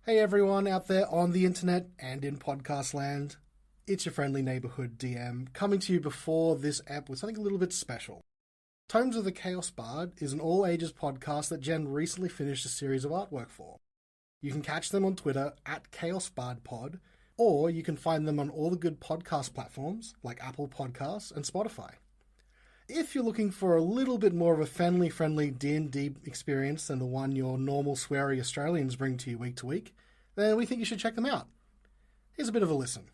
Hey everyone out there on the internet and in podcast land. It's your friendly neighborhood DM coming to you before this ep with something a little bit special. Tomes of the Chaos Bard is an all-ages podcast that Jen recently finished a series of artwork for. You can catch them on Twitter at ChaosBardPod, or you can find them on all the good podcast platforms like Apple Podcasts and Spotify. If you're looking for a little bit more of a family-friendly D&D experience than the one your normal sweary Australians bring to you week to week, then we think you should check them out. Here's a bit of a listen.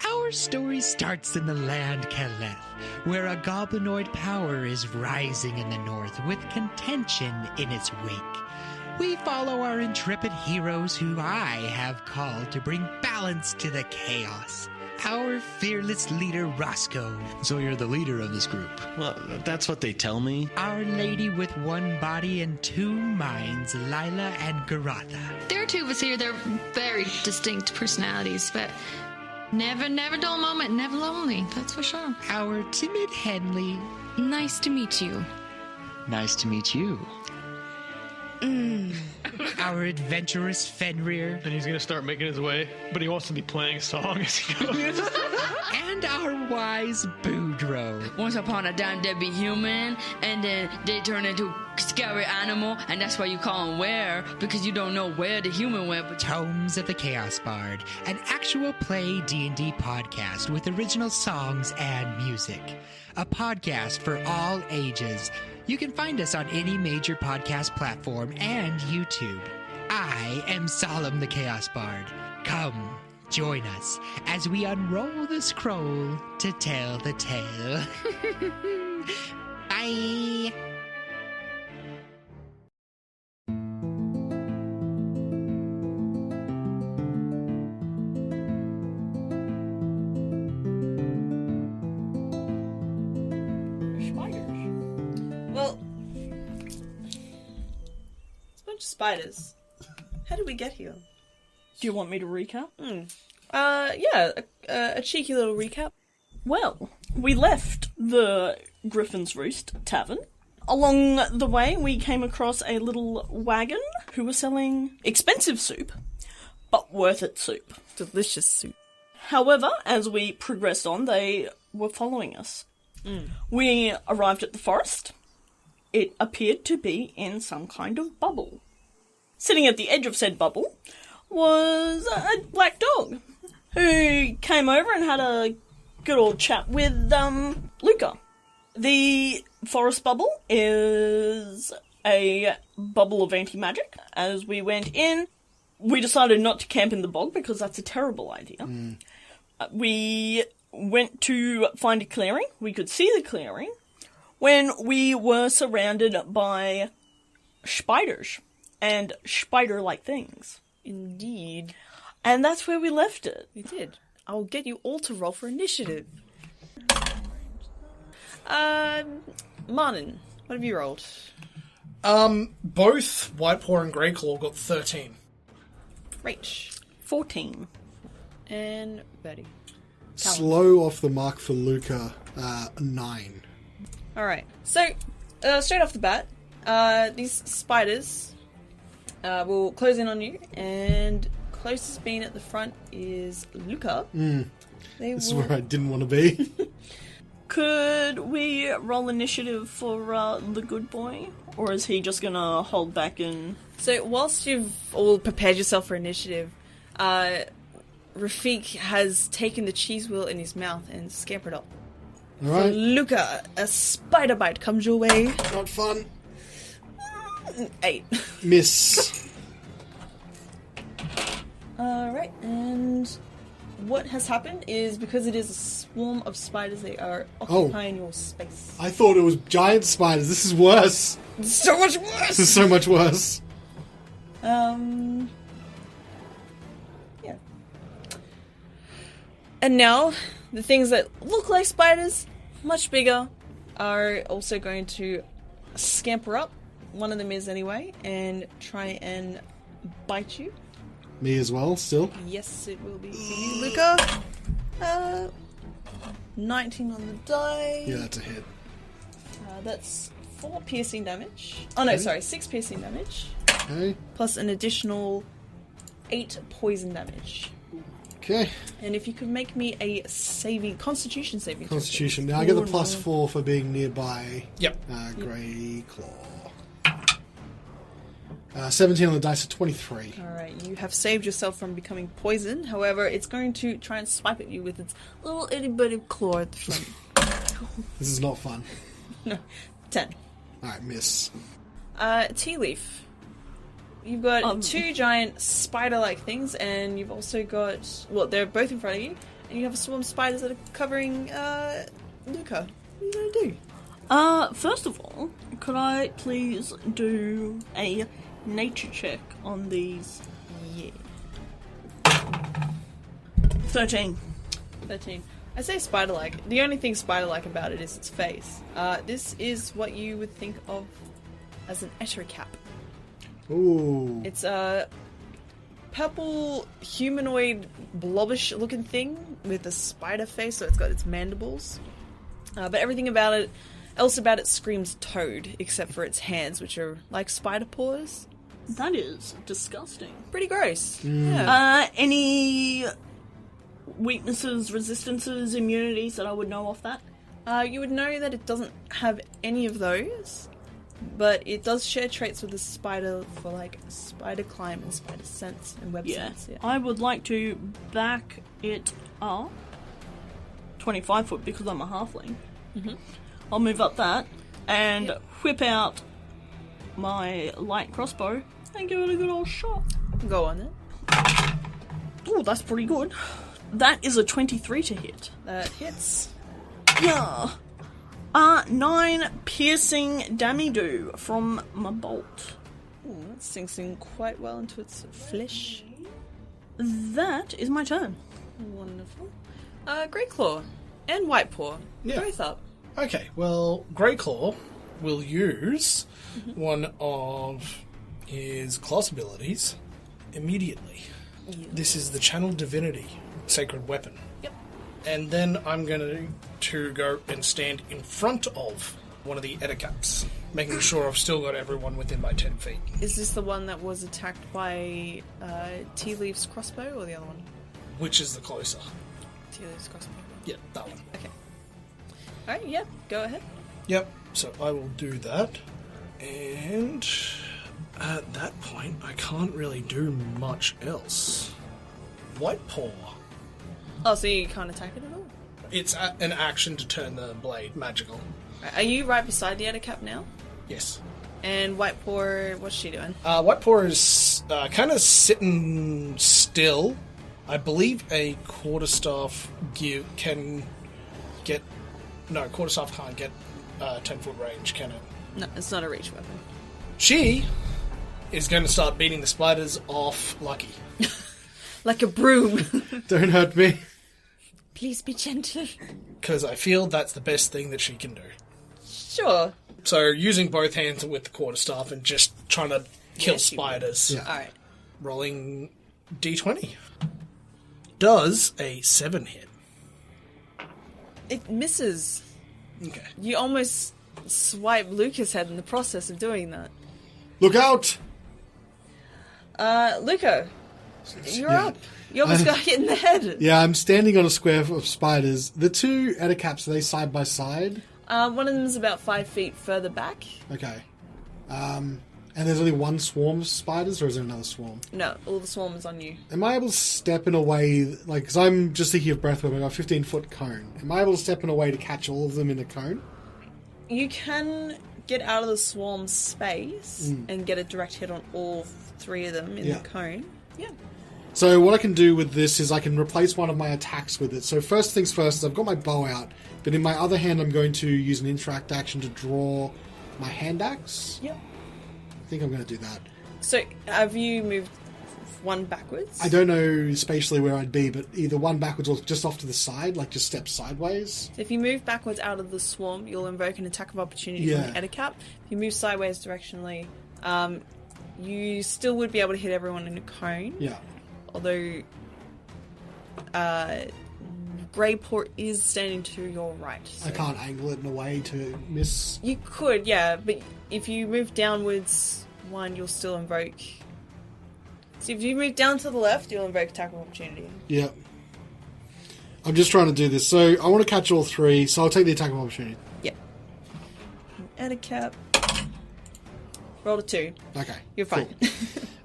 Our story starts in the land Callan, where a goblinoid power is rising in the north with contention in its wake. We follow our intrepid heroes who I have called to bring balance to the chaos. Our fearless leader, Roscoe. So you're the leader of this group? Well, that's what they tell me. Our lady with one body and two minds, Lila and Garatha. There are two of us here. They're very distinct personalities, but never dull moment, never lonely. That's for sure. Our timid Henley. Nice to meet you. Nice to meet you. Our adventurous Fenrir. And he's going to start making his way, but he wants to be playing a song as he goes. And our wise Boudreaux. Once upon a time, they'd be human, and then they turn into a scary animal, and that's why you call them where, because you don't know where the human went. But Tomes of the Chaos Bard, an actual play D&D podcast with original songs and music. A podcast for all ages. You can find us on any major podcast platform and YouTube. I am Solemn the Chaos Bard. Come, join us as we unroll the scroll to tell the tale. Bye! Well, it's a bunch of spiders. How did we get here? Do you want me to recap? Yeah, a cheeky little recap. Well, we left the Griffin's Roost Tavern. Along the way, we came across a little wagon who was selling expensive soup, but worth it soup. Delicious soup. However, as we progressed on, they were following us. We arrived at the forest. It appeared to be in some kind of bubble. Sitting at the edge of said bubble was a black dog who came over and had a good old chat with Lucca. The forest bubble is a bubble of anti-magic. As we went in, we decided not to camp in the bog because that's a terrible idea. We went to find a clearing. We could see the clearing when we were surrounded by spiders and spider-like things. Indeed. And that's where we left it. We did. I'll get you all to roll for initiative. Martin, what have you rolled? Both Whitepaw and Greyclaw got 13. Rach. 14. And Betty. Slow off the mark for Lucca, 9. Alright, so, straight off the bat, these spiders will close in on you, and closest being at the front is Lucca. This is where I didn't want to be. Could we roll initiative for the good boy? Or is he just gonna hold back and... So, whilst you've all prepared yourself for initiative, Rafik has taken the cheese wheel in his mouth and scampered up. Alright. Lucca, a spider bite comes your way. Not fun. 8. Miss. Alright, and what has happened is because it is a swarm of spiders, they are occupying your space. I thought it was giant spiders. This is worse. So much worse! This is so much worse. Yeah. And now, the things that look like spiders, much bigger, are also going to scamper up. One of them is anyway, and try and bite you. Me as well, still. Yes, it will be for you, Lucca. 19 on the die. Yeah, that's a hit. That's 4 piercing damage. Oh no, sorry, 6 piercing damage. Okay. Plus an additional 8 poison damage. Okay. And if you could make me a Constitution saving. Constitution. Now I get the +4 for being nearby. Yep. Grey Claw. 17 on the dice, 23. Alright, you have saved yourself from becoming poisoned. However, it's going to try and swipe at you with its little itty-bitty claw at the front. This is not fun. No. 10. Alright, miss. Tealeaf. You've got 2 giant spider-like things, and you've also got... Well, they're both in front of you, and you have a swarm of spiders that are covering, Lucca. What are you going to do? First of all, could I please do a nature check on these? Yeah. 13. 13. I say spider-like. The only thing spider-like about it is its face. This is what you would think of as an ettericap. Ooh. It's a purple humanoid blobbish looking thing with a spider face, so it's got its mandibles. But everything else about it screams toad, except for its hands, which are like spider paws. That is disgusting. Pretty gross. Yeah. Any weaknesses, resistances, immunities that I would know off that? You would know that it doesn't have any of those, but it does share traits with the spider for like spider climb and spider sense and web sense. Yeah. I would like to back it up 25 foot because I'm a halfling. Mm-hmm. I'll move up that and whip out my light crossbow and give it a good old shot. Go on then. Ooh, that's pretty good. That is a 23 to hit. That hits. Yeah. 9 piercing damage from my bolt. Ooh, that sinks in quite well into its flesh. That is my turn. Wonderful. Grey Claw and White Paw. Yeah. Both up. Okay, well, Greyclaw will use one of his class abilities immediately. Yeah. This is the Channel Divinity Sacred Weapon. Yep. And then I'm going to go and stand in front of one of the Edicaps, making sure I've still got everyone within my 10 feet. Is this the one that was attacked by Tealeaf's crossbow, or the other one? Which is the closer? Tealeaf's crossbow. Yeah, that one. Okay. Alright, yeah, go ahead. Yep, so I will do that. And at that point, I can't really do much else. White Paw. Oh, so you can't attack it at all? It's an action to turn the blade magical. Are you right beside the Ettercap now? Yes. And White Paw, what's she doing? White Paw is kind of sitting still. I believe a quarterstaff can get... No, quarterstaff can't get 10-foot range, can it? No, it's not a reach weapon. She is going to start beating the spiders off Lucky. Like a broom. Don't hurt me. Please be gentle. Because I feel that's the best thing that she can do. Sure. So using both hands with the quarterstaff and just trying to kill spiders. Yeah. Alright. Rolling D20. Does a 7 hit. It misses. Okay. You almost swipe Lucca's head in the process of doing that. Look out! Lucca, you're Yeah. up. You almost got hit in the head. Yeah, I'm standing on a square of spiders. The two Edicaps, are they side by side? One of them is about 5 feet further back. Okay. And there's only one swarm of spiders, or is there another swarm? No, all the swarm is on you. Am I able to step in a way, like, because I'm just thinking of breath weapon, I've got a 15-foot cone. Am I able to step in a way to catch all of them in a cone? You can get out of the swarm space and get a direct hit on all 3 of them in the cone. Yeah. So what I can do with this is I can replace one of my attacks with it. So first things first, I've got my bow out, but in my other hand I'm going to use an interact action to draw my hand axe. Yep. I think I'm going to do that. So, have you moved one backwards? I don't know spatially where I'd be, but either one backwards or just off to the side, like just step sideways. So if you move backwards out of the swarm, you'll invoke an attack of opportunity from the Ettercap. If you move sideways directionally, you still would be able to hit everyone in a cone. Yeah. Although, grey paw is standing to your right. So I can't angle it in a way to miss. you could, yeah, but if you move downwards one, you'll still invoke. So if you move down to the left, you'll invoke attack of opportunity. Yep. I'm just trying to do this. So I want to catch all three, so I'll take the attack of opportunity. Yeah. And a cap. Roll a 2. Okay. You're fine. Cool.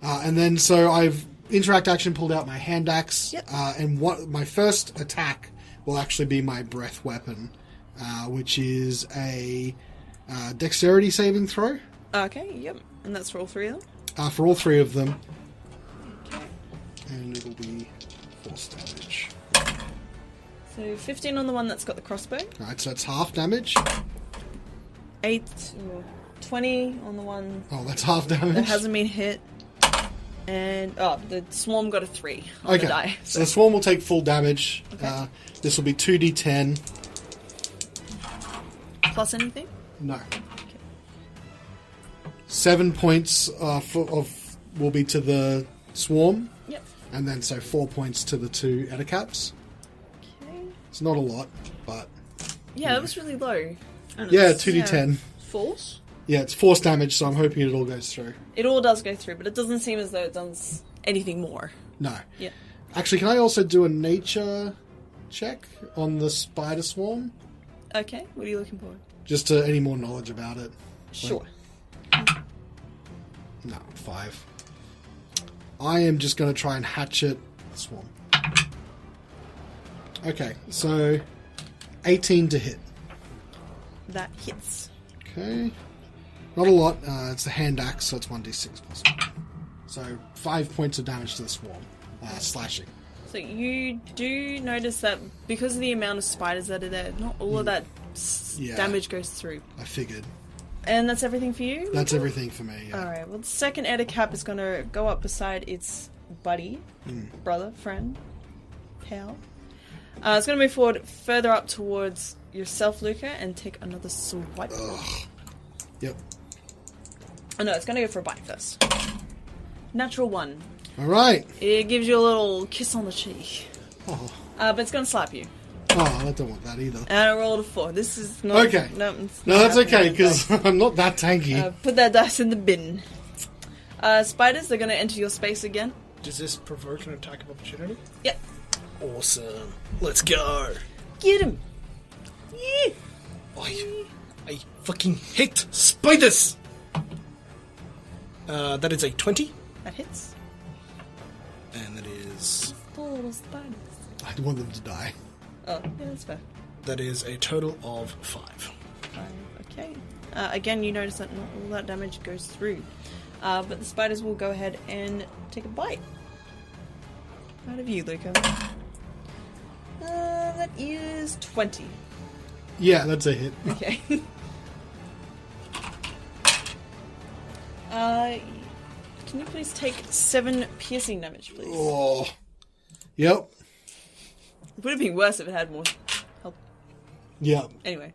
And then, so I've interact action pulled out my hand axe, Yep. and what my first attack will actually be my breath weapon, which is a dexterity saving throw. Okay, yep. And that's for all 3 of them? For all 3 of them. Okay. And it'll be force damage. So 15 on the one that's got the crossbow. Alright, so that's half damage. 20 on the one Oh, that's half damage. that hasn't been hit. And, the swarm got a 3 on the die. So the swarm will take full damage. Okay. This will be 2d10. Plus anything? No. 7 points will be to the swarm. Yep. And then, so 4 points to the 2 Edicaps. Okay. It's not a lot, but... Yeah, that was really low. Yeah, 2d10. Force? Yeah, it's force damage, so I'm hoping it all goes through. It all does go through, but it doesn't seem as though it does anything more. No. Yeah. Actually, can I also do a nature check on the spider swarm? Okay, what are you looking for? Just to any more knowledge about it. Sure. No, 5. I am just going to try and hatchet the swarm. Okay, so 18 to hit. That hits. Okay. Not a lot. It's the hand axe, so it's 1d6 plus 1. So 5 points of damage to the swarm. Slashing. So you do notice that because of the amount of spiders that are there, not all of that damage goes through. I figured. And that's everything for you? That's everything for me, yeah. Alright, well the second Edicap is going to go up beside its buddy, brother, friend, pal. It's going to move forward further up towards yourself, Lucca, and take another swipe. Yep. Oh no, it's going to go for a bite first. Natural 1. Alright. It gives you a little kiss on the cheek. Oh. But it's going to slap you. Oh, I don't want that either. And I rolled a 4. This is not... Okay. No, that's okay, because I'm not that tanky. put that dice in the bin. Spiders, they're going to enter your space again. Does this provoke an attack of opportunity? Yep. Awesome. Let's go. Get him. Yeah. I fucking hate spiders. That is a 20. That hits. And that is... Little spiders. I want them to die. Oh, yeah, that's fair. That is a total of 5. 5, okay. Again, you notice that not all that damage goes through. But the spiders will go ahead and take a bite. Out of you, Lucca. That is 20. Yeah, that's a hit. Okay. Can you please take 7 piercing damage, please? Oh. Yep. It would have been worse if it had more help. Yep. Anyway.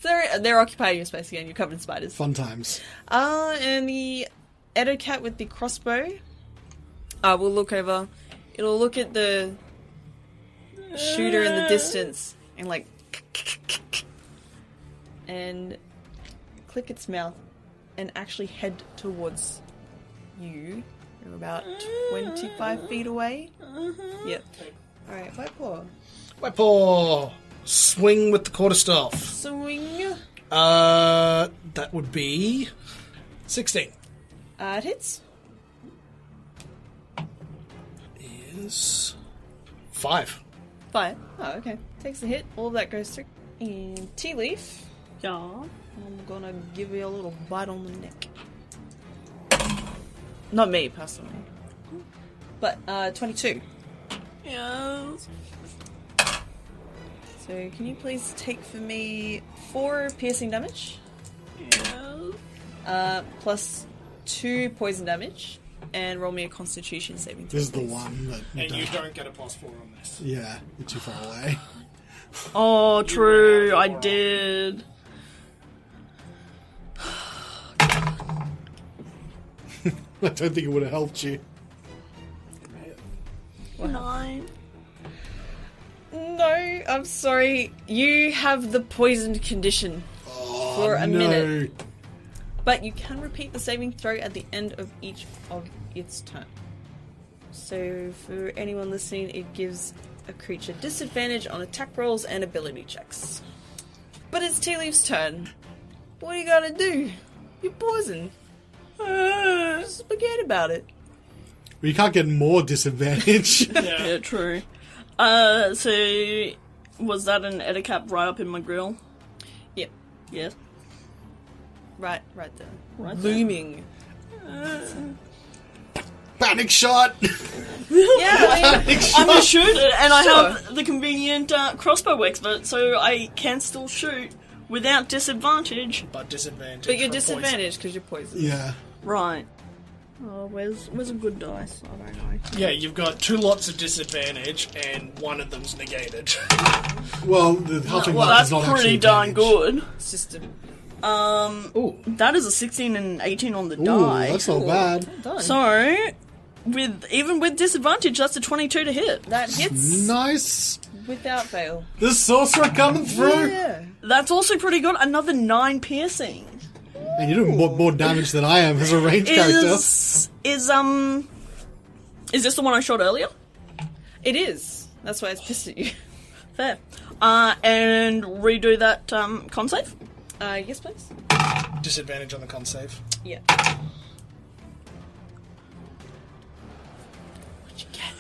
They're occupying your space again. You're covered in spiders. Fun times. And the Edocat with the crossbow will look over. It'll look at the shooter in the distance and and click its mouth and actually head towards you. You're about 25 feet away. Yep. Alright, White Paw. White Paw! Swing with the quarterstaff. Swing. That would be 16. It hits. Is 5. 5. Oh, okay. Takes the hit. All of that goes through. And Tealeaf. Yeah. I'm gonna give you a little bite on the neck. Not me, personally. But, 22. Yes. So, can you please take for me 4 piercing damage? Yes. Plus 2 poison damage. And roll me a constitution saving throw. This is the please. one that... And you don't get a +4 on this. Yeah, you're too far away. Oh, true. I did. I don't think it would have helped you. 9. I'm sorry. You have the poisoned condition for a minute. But you can repeat the saving throw at the end of each of its turn. So for anyone listening, it gives a creature disadvantage on attack rolls and ability checks. But it's Tealeaf's turn. What do you gotta do? You're poisoned. Just forget about it. Well, you can't get more disadvantage. Yeah, true. So was that an Ettercap right up in my grill? Yep. Yes. Right there. Right there. Looming. Panic shot! Yeah, I'm a shooter, and I have the convenient crossbow expert, so I can still shoot without disadvantage. But disadvantage. But you're from poison. disadvantaged because you're poisoned. Yeah. Right. Oh, where's a good dice? I don't know. Yeah, you've got 2 lots of disadvantage, and one of them's negated. Well, the huffing Well, light that's is not pretty actually darn advantage. good. It's just a... That is a 16 and 18 on the Ooh, die. that's not bad. Done. So, even with disadvantage, that's a 22 to hit. That hits Nice. without fail. The sorcerer coming through. Yeah. That's also pretty good. Another 9 piercing. And you're doing more damage than I am as a ranged character. Is this the one I shot earlier? It is. That's why it's pissed at you. Fair. And redo that con save. Yes, please. Disadvantage on the con save. Yeah. What'd you get?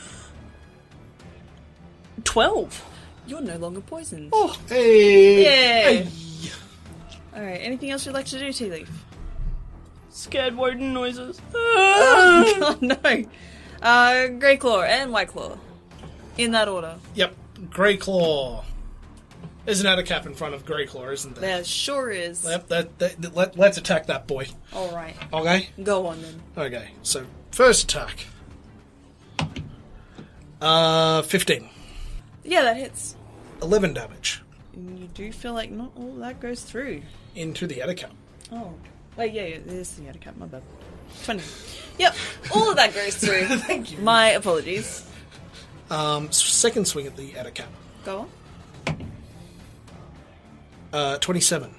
12. You're no longer poisoned. Oh, Hey. Yay! Alright, anything else you'd like to do, Tealeaf? scared Woden noises. Oh no! Grey Claw and White Claw. In that order. Yep. Grey Claw. There's an Ettercap in front of Grey Claw, isn't there? There sure is. Yep, let's attack that boy. Alright. Okay? Go on then. Okay, so first attack. 15. Yeah, that hits. 11 damage. And you do feel like not all that goes through. Into the Ettercap. Oh. Wait, yeah, there's the other cap, my bad. 20. Yep, all of that goes through. Thank you. My apologies. Second swing at the Ettercap. Go on. 27.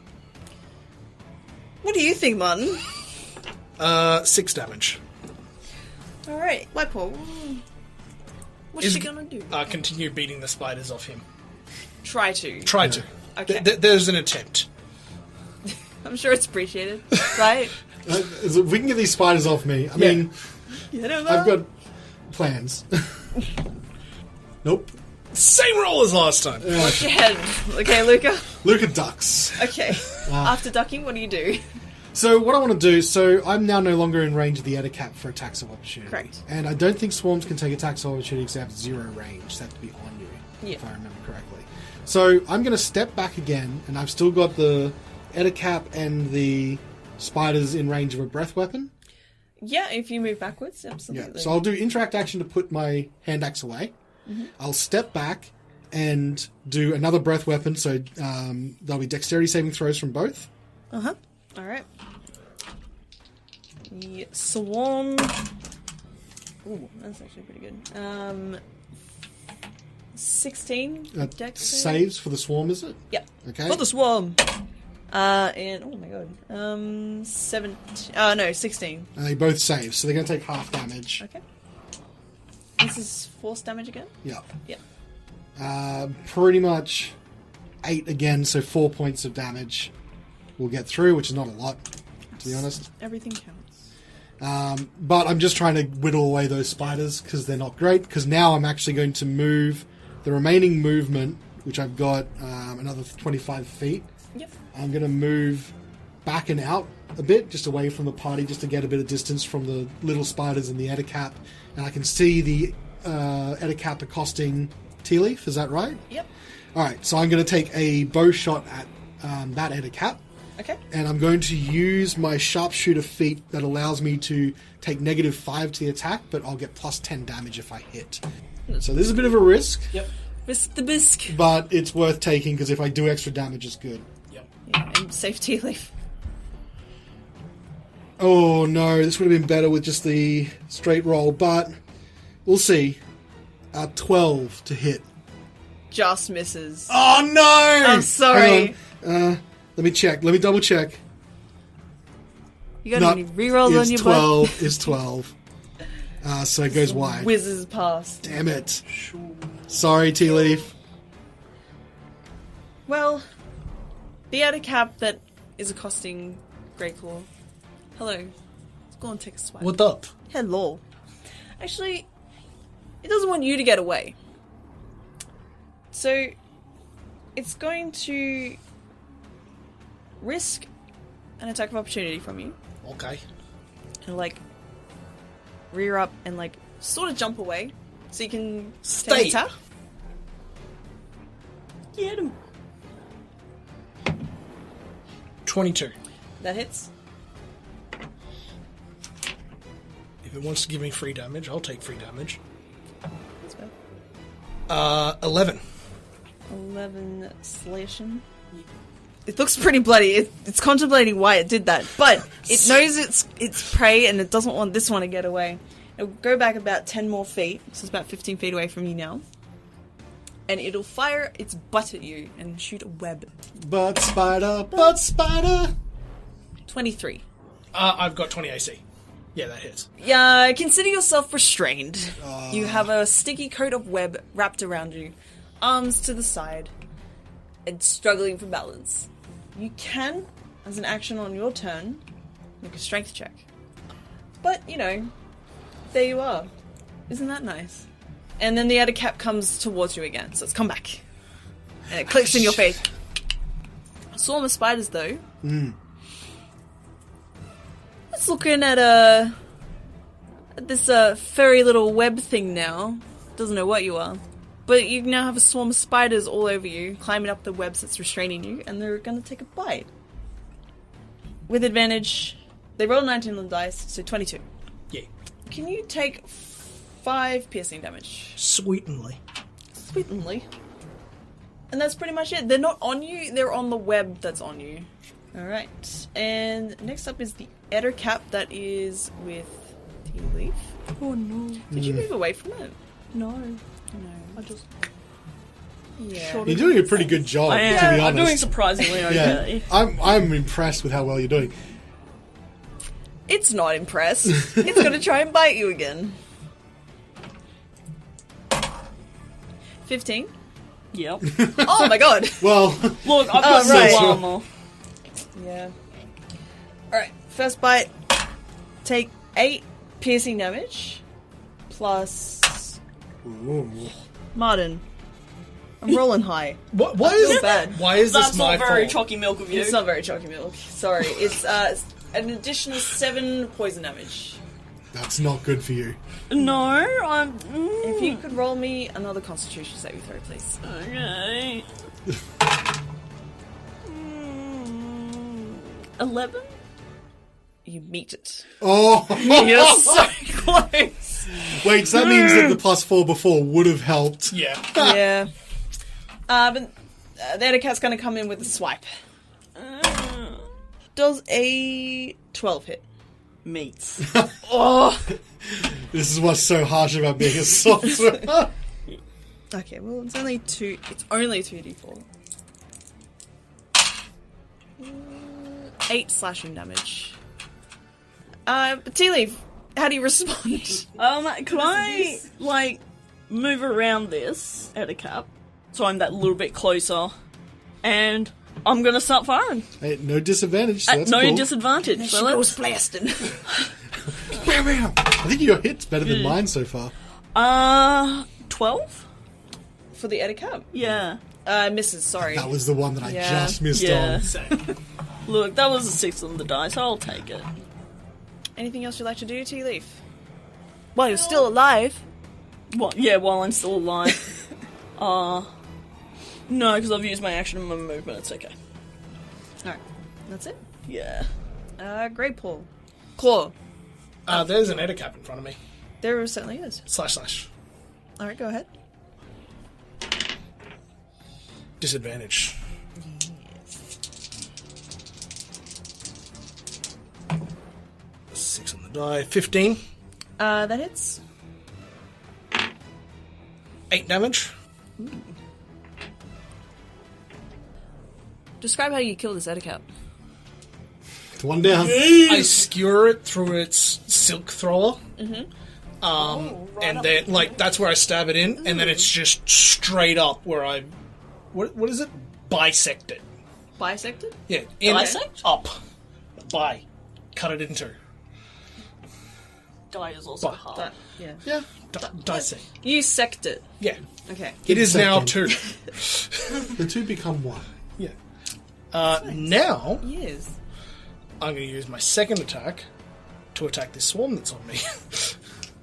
What do you think, Martin? 6 damage. Alright, White Claw. What's she gonna do? Continue beating the spiders off him. Try to. Try to. Okay. There's an attempt. I'm sure it's appreciated, right? If we can get these spiders off me, I mean, I've got plans. Nope. Same roll as last time. Watch your head. Okay, Lucca? Lucca ducks. Okay. After ducking, what do you do? So what I want to do, so I'm now no longer in range of the Ettercap for attacks of opportunity. Correct. And I don't think swarms can take attacks of opportunity because they have 0 range. They have to be on you, if I remember correctly. So I'm going to step back again, and I've still got the Ettercap and the spiders in range of a breath weapon. Yeah, if you move backwards, absolutely. Yeah, so I'll do interact action to put my hand axe away. Mm-hmm. I'll step back and do another breath weapon, so there'll be dexterity saving throws from both. Uh-huh. Alright. The swarm... Ooh, that's actually pretty good. 16 dex saves for the swarm, is it? Yep. Okay. For the swarm! And... Oh my god. 17... Oh, no, 16. And they both save, so they're going to take half damage. Okay. This is force damage again? Yeah. Yep. Pretty much 8 again, so 4 points of damage will get through, which is not a lot, to be honest. Everything counts. But I'm just trying to whittle away those spiders, because they're not great, because now I'm actually going to move the remaining movement, which I've got another 25 feet. Yep. I'm going to move back and out a bit, just away from the party, just to get a bit of distance from the little spiders and the Ettercap. And I can see the Ettercap accosting Tealeaf, is that right? Yep. Alright, so I'm going to take a bow shot at that Ettercap. Okay. And I'm going to use my sharpshooter feat that allows me to take -5 to the attack, but I'll get plus 10 damage if I hit. So this is a bit of a risk. Yep. Risk the bisque. But it's worth taking, because if I do extra damage, it's good. Yep. Yeah, and save Tealeaf. Oh no, this would have been better with just the straight roll, but we'll see. 12 to hit. just misses. Oh no! I'm sorry. Let me check. Let me double check. You got any rerolls on your butt? It's 12. So it goes wide. Whizzes past. Damn it. Sorry, Tealeaf. Well, the outer cap that is accosting Greyclaw. Hello. Let's go and take a swipe. What up? Hello. Actually, it doesn't want you to get away. So, it's going to risk an attack of opportunity from you. Okay. And, like, rear up and, like, sort of jump away. So you can Stay. take an attack. Get him. 22. That hits. If it wants to give me free damage, I'll take free damage. That's bad. 11. 11 slashing. It looks pretty bloody. It's contemplating why it did that, but it knows it's prey and it doesn't want this one to get away. It'll go back about 10 more feet, so it's about 15 feet away from you now. And it'll fire its butt at you and shoot a web. Butt spider, butt spider. 23. I've got 20 AC. Yeah, that hits. Yeah, consider yourself restrained. You have a sticky coat of web wrapped around you, arms to the side, and struggling for balance. You can, as an action on your turn, make a strength check. But, you know, there you are. Isn't that nice? And then the outer cap comes towards you again, so it's come back. And it clicks in your face. A swarm of spiders, though. It's looking at this furry little web thing now. Doesn't know what you are. But you now have a swarm of spiders all over you, climbing up the webs that's restraining you, and they're going to take a bite. With advantage, they roll 19 on the dice, so 22. Yeah. Can you take 5 piercing damage? Sweetenly. Sweetenly. And that's pretty much it. They're not on you, they're on the web that's on you. Alright. And next up is the Edder Cap that is with Tealeaf. Oh no. Did you move away from it? No. No. I just... Yeah. Short You're doing a pretty good job, I to am. be I'm doing honest. surprisingly okay. I'm impressed with how well you're doing. It's not impressed. It's going to try and bite you again. 15. Yep. Oh my god. Well, Look, I've got right. no armor. Yeah. Alright, first bite. Take 8 piercing damage. Plus... Martin. I'm rolling high. Why is feel bad. Why is That's this my not very fault? chalky milk of you. It's not very chalky milk. Sorry. It's an additional 7 poison damage. that's not good for you. No, I'm... If you could roll me another constitution saving throw, please. Okay. 11? You meet it. Oh, You're so close. wait, so that means that the +4 before would have helped. Yeah. Yeah. But the other cat's going to come in with a swipe. Does a 12 hit? Meats. Oh! This is what's so harsh about being a sorcerer. Okay, well, it's only 2d4. 8 slashing damage. Tealeaf, how do you respond? Can I, like, move around this at a cap? So I'm that little bit closer. And I'm gonna start firing. Hey, no disadvantage, so At that's no cool. disadvantage. She So goes let's... blasting. I think your hit's better than mine so far. 12? For the etiquette? Yeah. Misses, sorry. That was the one that I Yeah. just missed Yeah. on. Look, that was a 6 on the dice. I'll take it. Anything else you'd like to do, Tealeaf? Well, you're still alive. What? Yeah, while I'm still alive. No, because I've used my action and my movement. It's okay. Alright, that's it. Yeah. Great Paul. Claw. There's an Edicap in front of me. There certainly is. // Alright, go ahead. Disadvantage. Yes. 6 on the die. 15. That hits. 8 damage. Describe how you kill this Ettercap. It's one down. I skewer it through its silk thrower. Mm-hmm. And then, like, that's where I stab it in, and then it's just straight up where I... What is it? Bisect it. Bisected? Yeah. Dissect? Up. By. Cut it into. Die is also hard. Yeah. Yeah. Dissect. You sect it. Yeah. Okay. It is now Second. 2. The two become one. Yeah. Now, Yes. I'm going to use my second attack to attack this swarm that's on me.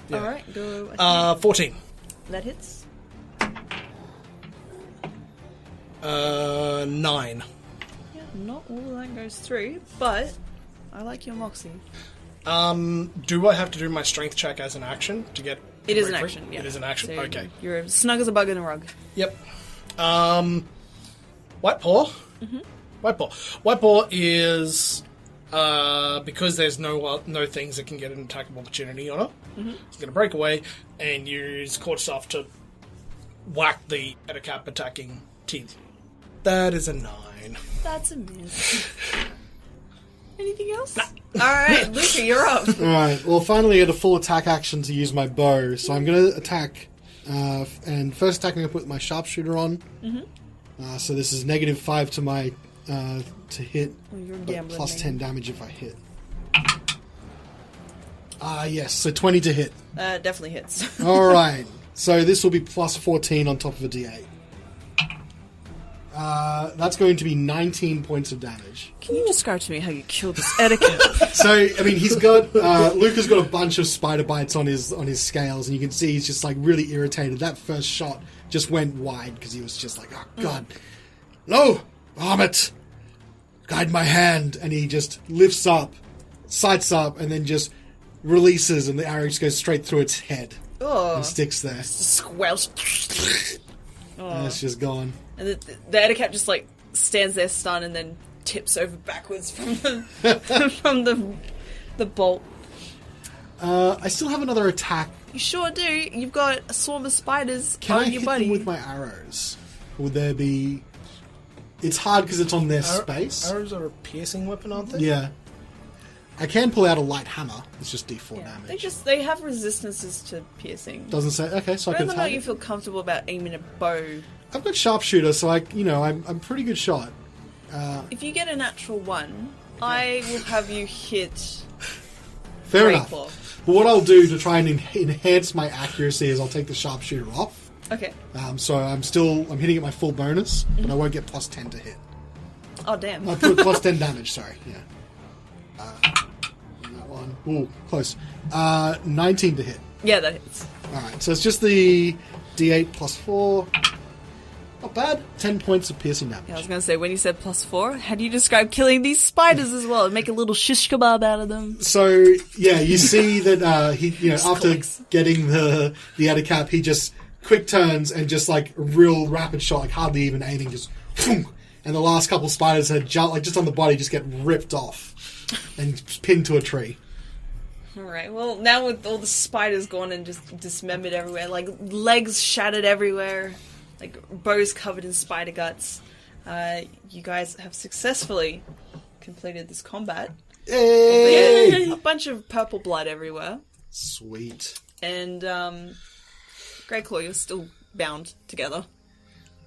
Yeah. Alright, go. 14. That hits. 9. Yeah, not all of that goes through, but I like your moxie. Do I have to do my strength check as an action to get... It is an breakthrough? action, yeah. It is an action, So okay. You're as snug as a bug in a rug. Yep. White Paw. Mm-hmm. White Paw. White Paw is... because there's no things that can get an attack of opportunity on it, it's going to break away and use Quarterstaff to whack the Ettercap attacking Tealeaf. That is a 9. That's a miss. Anything else? Alright, Lucca, you're up. Alright, well, finally I get a full attack action to use my bow, so I'm going to attack, and first attack I'm going to put my sharpshooter on. Mm-hmm. So this is -5 to my, to hit, you're but gambling, plus maybe. 10 damage if I hit. Yes, so 20 to hit. Definitely hits. Alright, so this will be plus 14 on top of a d8. That's going to be 19 points of damage. Can you describe to me how you killed this Ettercap? So, I mean, he's got Lucca's got a bunch of spider bites on his scales, and you can see he's just like really irritated. That first shot just went wide because he was just like, "Oh God, no, Vomit, guide my hand!" And he just lifts up, sights up, and then just releases, and the arrow just goes straight through its head and sticks there. Squelch. And it's just gone. And the Ettercap just like stands there stunned and then tips over backwards from the from the bolt. I still have another attack. You sure do. You've got a swarm of spiders Can I on your hit buddy. them with my arrows? Would there be... It's hard because it's on their space. Arrows are a piercing weapon, aren't they? Yeah. I can pull out a light hammer. It's just d4 damage. They have resistances to piercing. Doesn't say... Okay, so I can Whether or not target. you feel comfortable about aiming a bow. I've got sharpshooter, so I'm pretty good shot. If you get a natural 1, I will have you hit. Fair enough. Rachael. But what I'll do to try and enhance my accuracy is I'll take the sharpshooter off. Okay. So I'm hitting at my full bonus, but I won't get plus 10 to hit. Oh damn. I put plus 10 damage, sorry. Yeah. That one. Ooh, close. 19 to hit. Yeah, that hits. Alright, so it's just the d8 plus 4. Not bad. 10 points of piercing damage. Yeah, I was going to say, when you said plus 4, how do you describe killing these spiders as well? Make a little shish kebab out of them. So, yeah, you see that he, after getting the Ettercap, he just quick turns and just like a real rapid shot, like hardly even aiming, just boom, and the last couple spiders had jumped, like just on the body, just get ripped off and pinned to a tree. Alright, well, now with all the spiders gone and just dismembered everywhere, like legs shattered everywhere, like bows covered in spider guts, you guys have successfully completed this combat. Hey! A bunch of purple blood everywhere. Sweet. And, Grey Claw, you're still bound together.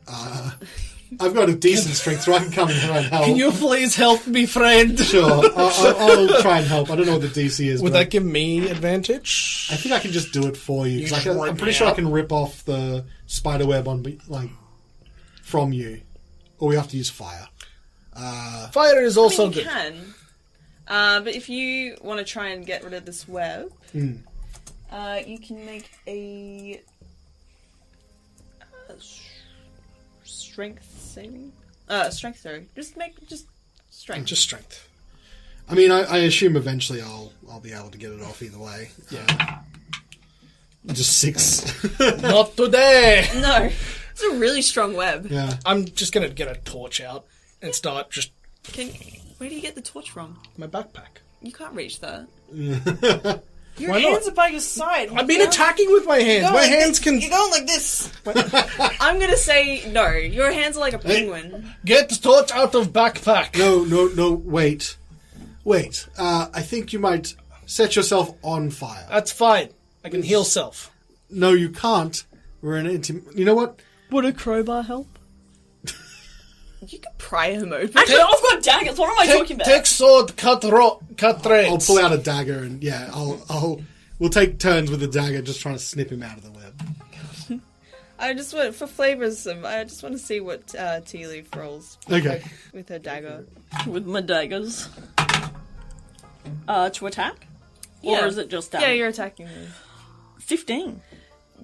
I've got a decent strength, so I can come and try and help. Can you please help me, friend? Sure, I'll try and help. I don't know what the DC is. Would but that give me advantage? I think I can just do it for you. 'Cause You I'm pretty sure I can rip off the spider web from you. Or we have to use fire. Fire is also you good. can. But if you want to try and get rid of this web, you can make a strength saving. Strength throw. Just strength. Just strength. I mean, I assume eventually I'll be able to get it off either way. Yeah. Just 6. Not today! No, it's a really strong web. Yeah. I'm just going to get a torch out and start just... Where do you get the torch from? my backpack. You can't reach that. Your Why not? hands are by your side. I've been attacking with my hands. My hands can... You're going like this. I'm gonna say no. Your hands are like a penguin. Get the torch out of backpack. No, wait. I think you might set yourself on fire. That's fine. I can heal self. No, you can't. We're in You know what? Would a crowbar help? You could pry him open. Actually, I've got daggers. What am I talking about? Take sword, cut threads. I'll pull out a dagger and we'll take turns with the dagger, just trying to snip him out of the web. I just want, for flavors, I just want to see what Tealeaf rolls. With her dagger. With my daggers. To attack? Yeah. Or is it just damage? Yeah, you're attacking me. 15.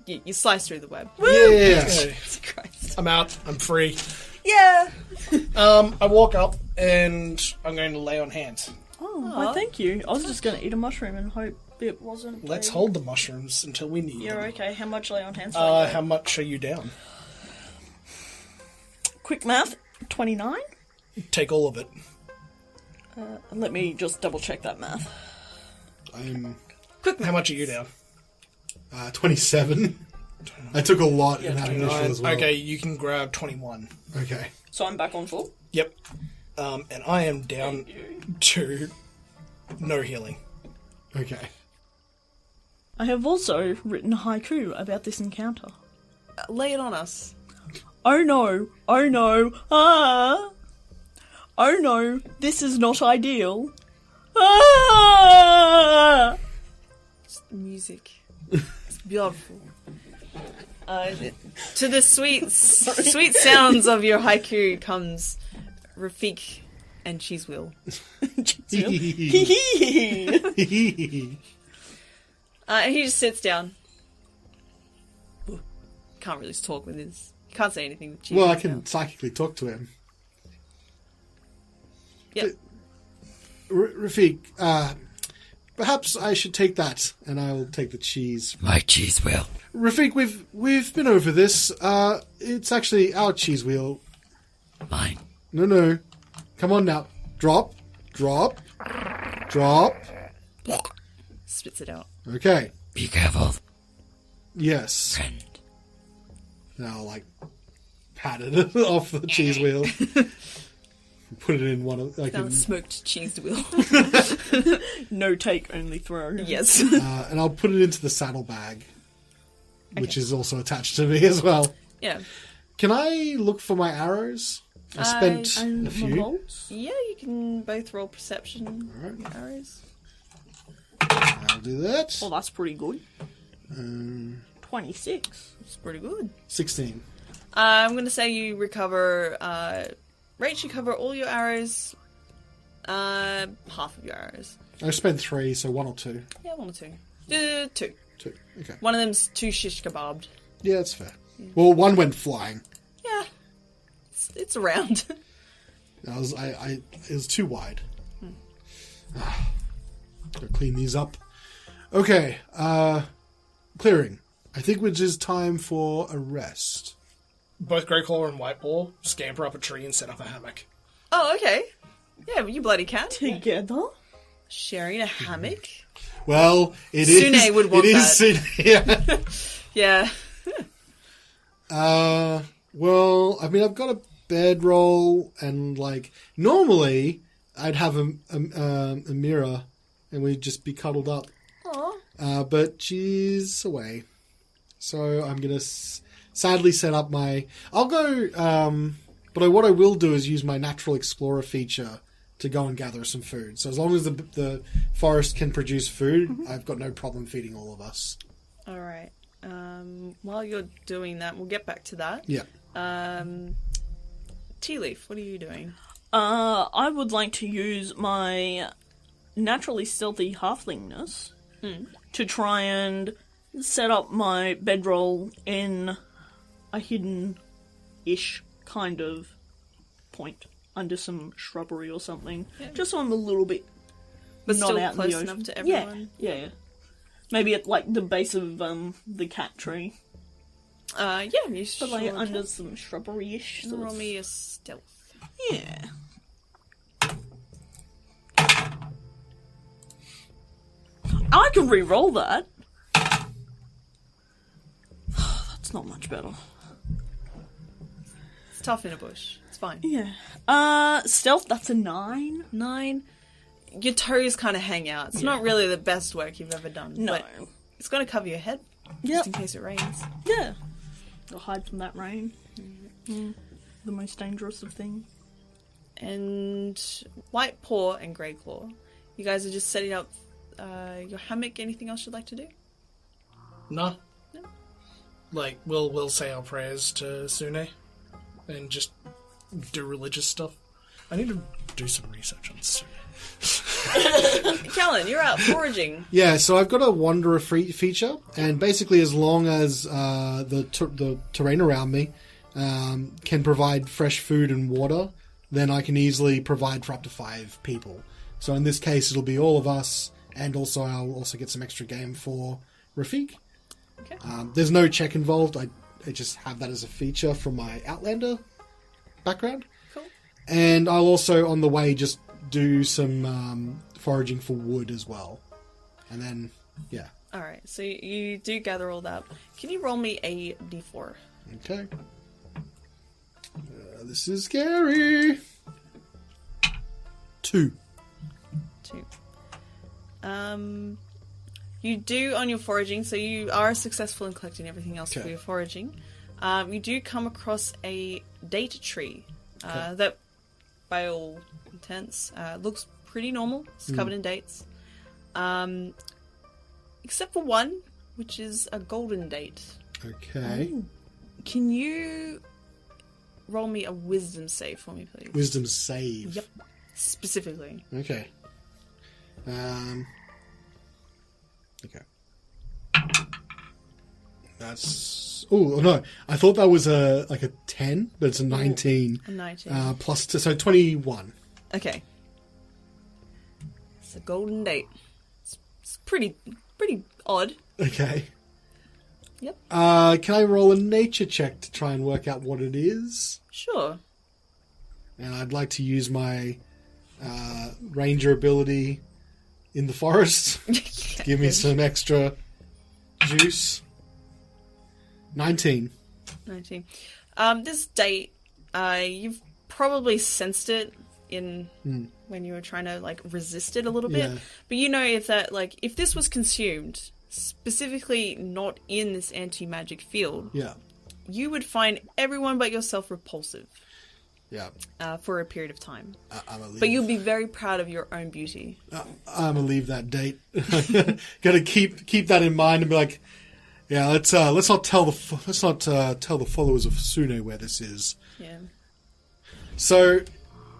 You slice through the web. Yeah. Jesus Christ. I'm out. I'm free. Yeah. I walk up and I'm going to lay on hands. Oh, why, thank you. I was just going to eat a mushroom and hope it wasn't... Let's hold the mushrooms until we need You're them. okay. How much lay on hands? How much are you down? Quick math. 29? Take all of it. Let me just double check that math. How much are you down? 27. I took a lot in that initial as well. Okay, you can grab 21. Okay. So I'm back on full? Yep. And I am down to no healing. Okay. I have also written a haiku about this encounter. Lay it on us. Oh no, ah! Oh no, this is not ideal. Ah! It's the music. It's beautiful. To the sweet sounds of your haiku comes Rafik and Cheese Wheel. He just sits down. Can't really talk with his... Can't say anything with Cheese. Well, I can psychically talk to him. Yep. Rafik, perhaps I should take that, and I will take the cheese. My cheese wheel. Rafik, we've been over this. It's actually our cheese wheel. Mine. No. Come on now. Drop. Spits it out. Okay. Be careful. Yes. Friend. Now, pat it off the cheese wheel. Put it in one of... smoked cheese wheel. No take, only throw. Yes. And I'll put it into the saddlebag, which is also attached to me as well. Yeah. Can I look for my arrows? I spent a few. Yeah, you can both roll perception. Alright. Arrows. I'll do that. Well, that's pretty good. 26. It's pretty good. 16. I'm going to say you recover... Rach, you cover all your arrows. Half of your arrows. I spent 3, so 1 or 2. Yeah, 1 or 2. 2. 2. Okay. One of them's too shish kebabbed. Yeah, that's fair. Yeah. Well, one went flying. Yeah. It's around. It was too wide. Gotta clean these up. Okay. Clearing. I think it is time for a rest. Both Greyclaw and Whiteball scamper up a tree and set up a hammock. Oh, okay. Yeah, you bloody can. Together? Sharing a hammock? Well, it Sune is... would want that. Sune, yeah. Yeah. Well, I mean, I've got a bedroll and, normally I'd have a mirror and we'd just be cuddled up. Aww. But she's away. So I'm going to... sadly set up my... I'll go... but what I will do is use my Natural Explorer feature to go and gather some food. So as long as the forest can produce food, I've got no problem feeding all of us. All right. While you're doing that, we'll get back to that. Yeah. Tealeaf, what are you doing? I would like to use my naturally stealthy halflingness to try and set up my bedroll in a hidden-ish kind of point under some shrubbery or something, just so I'm a little bit but not still out close in the ocean. enough to everyone. Yeah. Maybe at the base of the cat tree. Yeah, you should. But under some shrubbery-ish. Roll me a stealth. Yeah. I can re-roll that. That's not much better. It's tough in a bush. It's fine. Yeah. Stealth, that's a 9. 9. Your toes kind of hang out. It's not really the best work you've ever done. No. But it's going to cover your head. Just in case it rains. Yeah. You'll hide from that rain. The most dangerous of things. And White Paw and Grey Claw, you guys are just setting up your hammock. Anything else you'd like to do? No. Like, we'll say our prayers to Sune and just do religious stuff. I need to do some research on Sune. Callan, you're out foraging. Yeah, so I've got a wanderer feature, and basically as long as the terrain around me can provide fresh food and water, then I can easily provide for up to 5 people. So in this case, it'll be all of us, and also I'll also get some extra game for Rafik. Okay. There's no check involved. I just have that as a feature from my Outlander background. Cool. And I'll also, on the way, just do some foraging for wood as well. And then, yeah. Alright, so you do gather all that. Can you roll me a d4? Okay. This is scary. 2. 2. You do on your foraging, so you are successful in collecting everything else for your foraging. You do come across a date tree that, by all intents, looks pretty normal. It's covered in dates. Except for one, which is a golden date. Okay. Can you roll me a wisdom save for me, please? Wisdom save? Yep. Specifically. Okay. Okay. That's... Oh, no. I thought that was a 10, but it's a 19. A 19. Plus 2, so 21. Okay. It's a golden date. It's pretty odd. Okay. Yep. Can I roll a nature check to try and work out what it is? Sure. And I'd like to use my ranger ability in the forest to give me some extra juice. 19. 19. This date, you've probably sensed it in when you were trying to resist it a little bit. Yeah. But you know if this was consumed, specifically not in this anti-magic field, you would find everyone but yourself repulsive. Yeah. For a period of time. But you'll be very proud of your own beauty. I'm gonna leave that date. Gotta keep that in mind and be like, yeah, let's not tell the followers of Sune where this is. Yeah. So,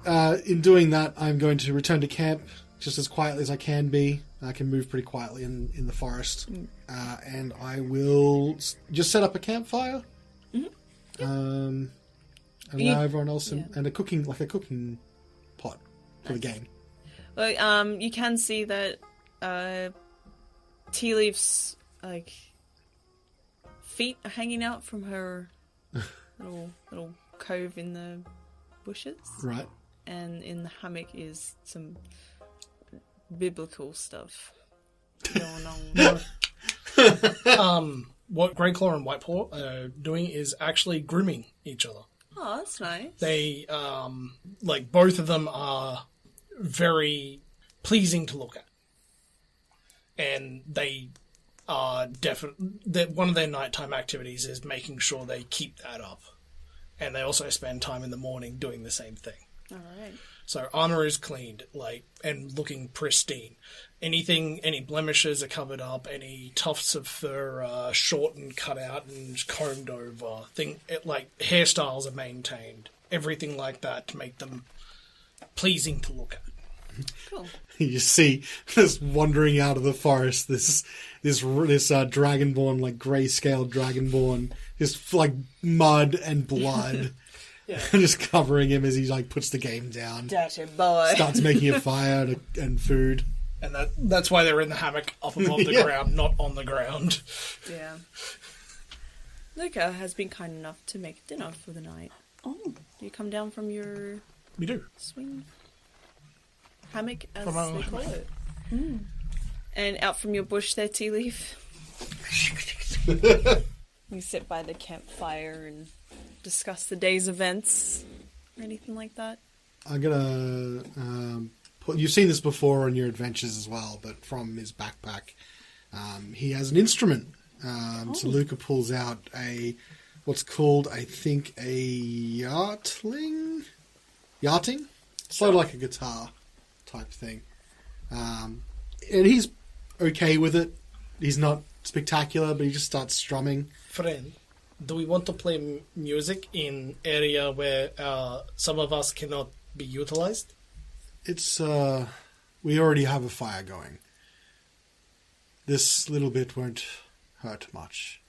in doing that, I'm going to return to camp just as quietly as I can be. I can move pretty quietly in the forest, and I will just set up a campfire. Mm-hmm. And allow everyone else and a cooking pot for the game. Well, you can see that Tealeaf's feet are hanging out from her little cove in the bushes. Right. And in the hammock is some biblical stuff going on. What Grey Claw and White Paw are doing is actually grooming each other. Oh, that's nice. They, both of them are very pleasing to look at. And they are definitely... One of their nighttime activities is making sure they keep that up. And they also spend time in the morning doing the same thing. All right. So armor is cleaned, and looking pristine. Any blemishes are covered up. Any tufts of fur are shortened, cut out, and combed over. Hairstyles are maintained. Everything like that to make them pleasing to look at. Cool. You see this wandering out of the forest, this dragonborn, grayscale dragonborn, just mud and blood. Yeah. Just covering him as he puts the game down. Dirty boy. Starts making a fire and food. And that's why they're in the hammock up above the ground, not on the ground. Yeah. Lucca has been kind enough to make dinner for the night. Oh. Do you come down from your... We do. Swing? Hammock, as From our they call hammock. it. And out from your bush there, Tealeaf. You sit by the campfire and discuss the day's events. Anything like that? I'm gonna you've seen this before in your adventures as well, but from his backpack, he has an instrument. So Lucca pulls out what's called, I think, a yachting, sort of like a guitar type thing. And he's okay with it. He's not spectacular, but he just starts strumming. Friend, do we want to play music in area where some of us cannot be utilized? It's, we already have a fire going. This little bit won't hurt much.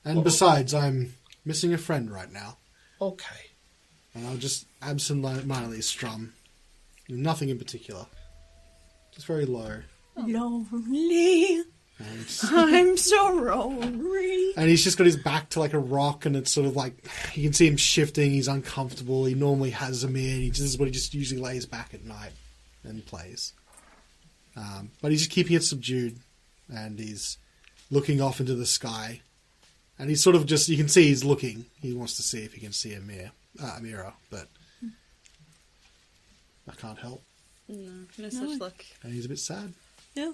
And besides, I'm missing a friend right now. Okay. And I'll just absentmindedly strum. Nothing in particular. Just very low. Lonely. I'm so lonely. And he's just got his back to like a rock, and it's sort of like you can see him shifting. He's uncomfortable. He normally has them in. This is what he just usually lays back at night and plays. But he's just keeping it subdued, and he's looking off into the sky. And he's sort of just, you can see he's looking. He wants to see if he can see a mirror, but I can't help. No such luck. And he's a bit sad. Yeah.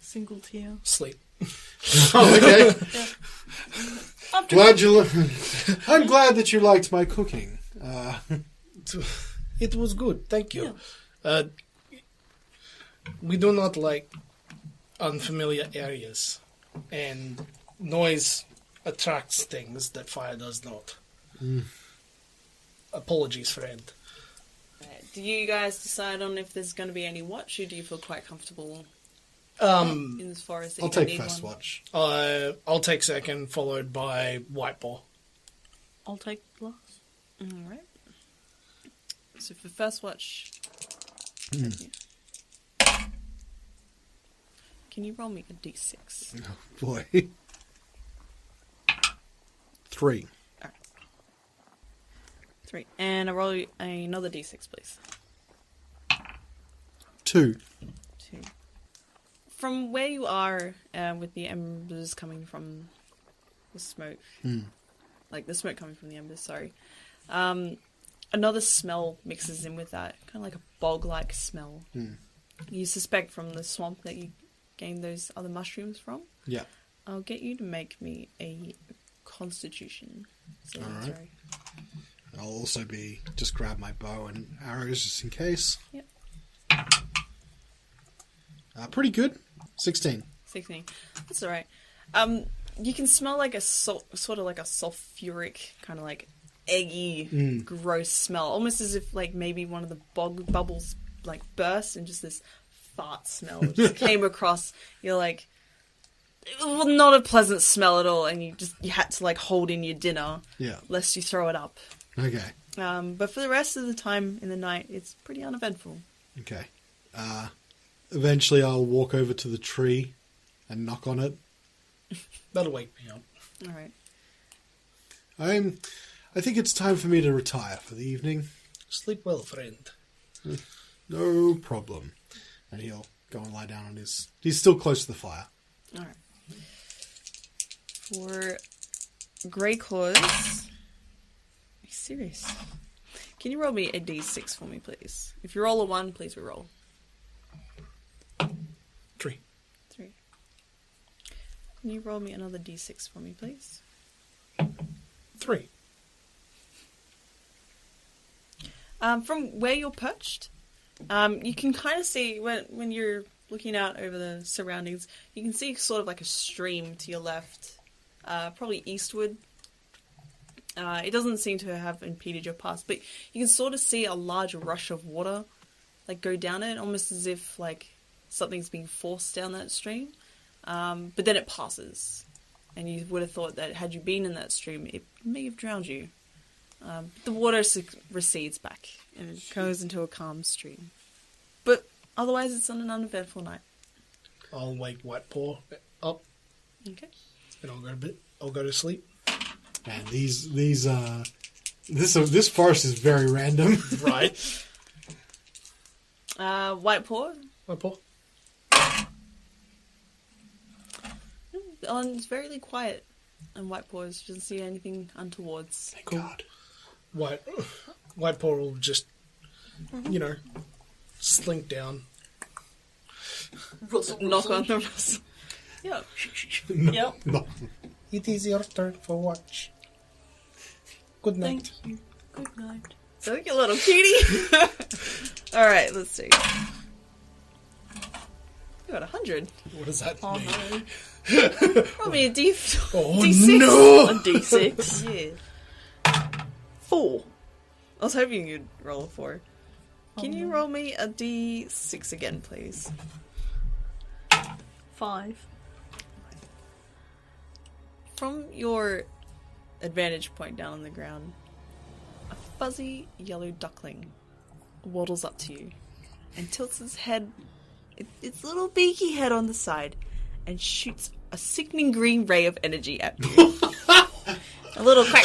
Single tear. Sleep. Oh, okay. I'm glad that you liked my cooking. It was good, thank you. Yeah. We do not like unfamiliar areas, and noise attracts things that fire does not. Apologies, friend. Do you guys decide on if there's going to be any watch, or do you feel quite comfortable in this forest? I'll take first watch. I'll take second, followed by White Paw. I'll take last. Alright. So for first watch... Can you roll me a d6? Oh, boy. 3. Alright. 3. And I roll you another d6, please. 2. 2. From where you are, with the embers coming from the smoke, like the smoke coming from the embers, sorry, another smell mixes in with that, kind of like a bog-like smell. You suspect from the swamp that you gained those other mushrooms from. Yeah. I'll get you to make me a constitution. So all right. I'll also just grab my bow and arrows just in case. Yep. Pretty good. 16. 16. That's alright. You can smell like a sort of like a sulfuric, kind of like eggy, gross smell. Almost as if like maybe one of the bog bubbles like burst and just this fart smell just came across. You're like, well, not a pleasant smell at all, and you had to like hold in your dinner, lest you throw it up. Okay. But for the rest of the time in the night, it's pretty uneventful. Okay. Eventually, I'll walk over to the tree and knock on it. That'll wake me up. All right. I think it's time for me to retire for the evening. Sleep well, friend. No problem. And he'll go and lie down on his... He's still close to the fire. All right. For Grey Claws... Are you serious? Can you roll me a d6 for me, please? If you roll a 1, please re-roll. 3. 3. Can you roll me another d6 for me, please? 3. From where you're perched, you can kind of see when you're looking out over the surroundings, you can see sort of like a stream to your left, probably eastward. It doesn't seem to have impeded your path, but you can sort of see a large rush of water like go down it, almost as if like something's being forced down that stream. But then it passes, and you would have thought that had you been in that stream, it may have drowned you. The water recedes back, and it goes into a calm stream. But otherwise, it's an uneventful night. I'll wake White Paw up. Okay. And I'll go to sleep. And this forest is very random. Right. White Paw? White Paw? it's very quiet. And White Paws doesn't see anything untowards. Thank God. White Paw will just, slink down. Knock on the Russell. Yep. Yep. No. It is your turn for watch. Good night. Thank you. Good night. So like a little kitty. Alright, let's see. You got 100. What does that mean? Roll me a D6. Oh, D6. no! A D6. Yeah. 4. I was hoping you'd roll a 4. Can you roll me a D6 again, please? 5. From your advantage point down on the ground, a fuzzy yellow duckling waddles up to you and tilts its head, its little beaky head on the side, and shoots a sickening green ray of energy at you. A little quack.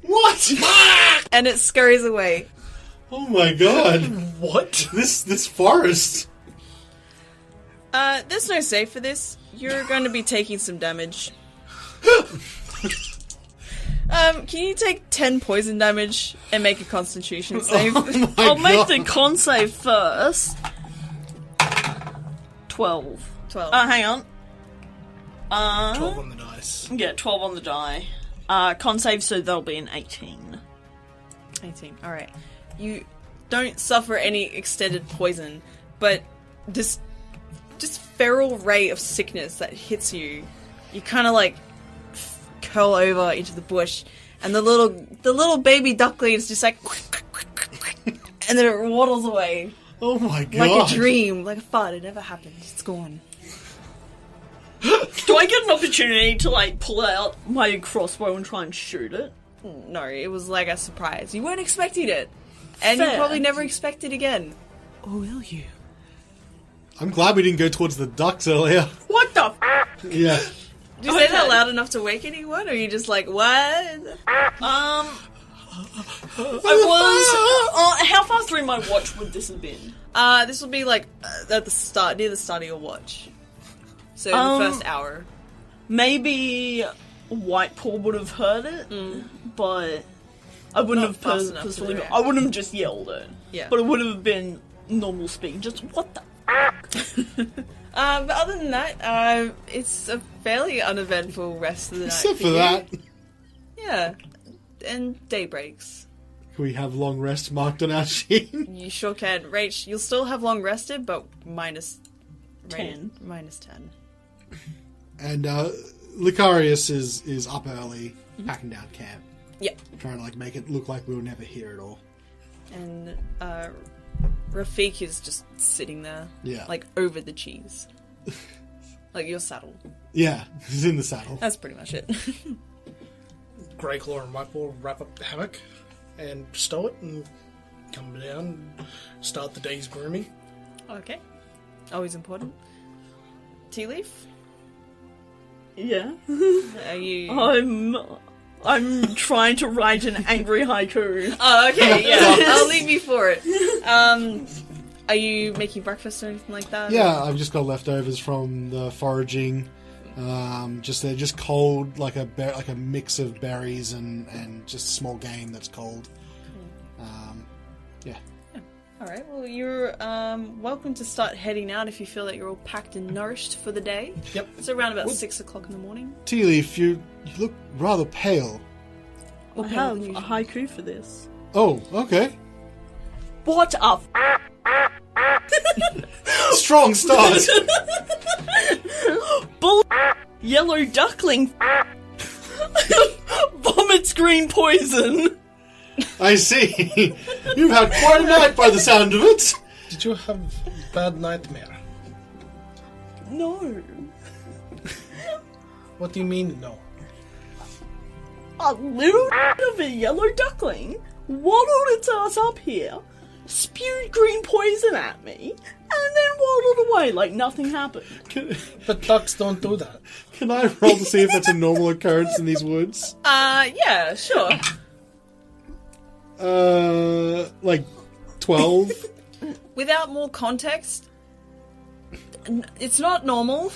What? And it scurries away. Oh my god. What? This forest. There's no save for this. You're going to be taking some damage. Can you take 10 poison damage and make a constitution save? I'll make the con save first. 12. 12. Hang on. 12 on the dice. Yeah, 12 on the die. Con save, so that'll be an 18. 18. Alright. You don't suffer any extended poison, but this feral ray of sickness that hits you, you kind of like curl over into the bush, and the little baby duckling is just like, and then it waddles away. Oh my god. Like a dream, like a fart. It never happened. It's gone. Do I get an opportunity to, like, pull out my crossbow and try and shoot it? No, it was like a surprise. You weren't expecting it. And Fair. you probably never expect it again. Or will you? I'm glad we didn't go towards the ducks earlier. What the f***? Yeah. Did you say that loud enough to wake anyone? Or are you just like, what? I was... how far through my watch would this have been? This will be like at the start, near the start of your watch. So the first hour. Maybe White Paw would have heard it, but I wouldn't have personally. I wouldn't have just yelled it. Yeah. But it would have been normal speed. Just what the. But other than that, it's a fairly uneventful rest of the night. Except for you. that. Yeah, and day breaks. Can we have long rest marked on our sheet? You sure can. Rach, you'll still have long rested, but minus 10. Minus 10. And Luccarius is up early, packing down camp. Yep. Trying to like make it look like we'll never hear it all. And Rafik is just sitting there. Yeah. Like over the cheese. Like your saddle. Yeah, he's in the saddle. That's pretty much it. Greyclaw and White Paw wrap up the hammock and stow it and come down and start the day's grooming. Okay. Always important. Tealeaf? Yeah. Are you... I'm trying to write an angry haiku. Oh, okay, yeah. I'll leave you for it. Are you making breakfast or anything like that? Yeah, I've just got leftovers from the foraging. They're just cold, like a mix of berries and just small game that's cold. Yeah. Alright, well, you're welcome to start heading out if you feel that you're all packed and nourished for the day. Yep. It's around about 6 o'clock in the morning. Tealeaf, you look rather pale. I have a haiku for this. Oh, okay. What a Strong start. Bull yellow duckling vomits green poison. I see. You've had quite a night by the sound of it. Did you have bad nightmare? No. What do you mean, no? A little of a yellow duckling waddled its ass up here, spewed green poison at me, and then waddled away like nothing happened. But ducks don't do that. Can I roll to see if that's a normal occurrence in these woods? Yeah, sure. Like 12? Without more context, it's not normal.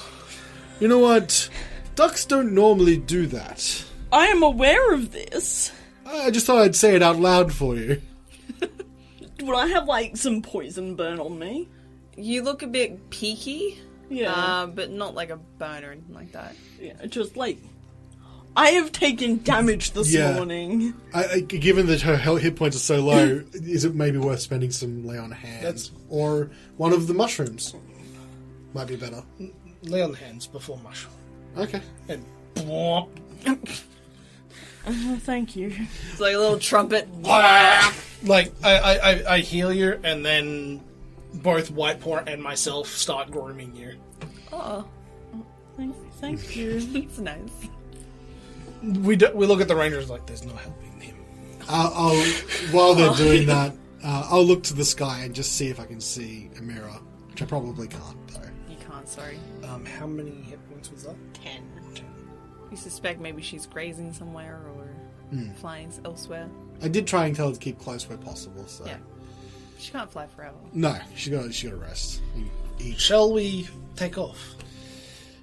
You know what? Ducks don't normally do that. I am aware of this. I just thought I'd say it out loud for you. Would I have, like, some poison burn on me? You look a bit peaky, Yeah. but not like a burn or anything like that. Yeah, just, like... I have taken damage this morning. Given that her hit points are so low, is it maybe worth spending some lay on hands? Or one of the mushrooms? Might be better. Lay on hands before mushroom. Okay. And blop. Thank you. It's like a little trumpet. Like, I heal you, and then both Whitepaw and myself start grooming you. Oh, Thank you. that's nice. We look at the rangers like there's no helping him. While they're doing that, I'll look to the sky and just see if I can see a mirror, which I probably can't, though. You can't, sorry. How many hit points was that? 10. You suspect maybe she's grazing somewhere or flying elsewhere. I did try and tell her to keep close where possible, so... Yeah. She can't fly forever. No, she got to rest. Eat. Shall we take off?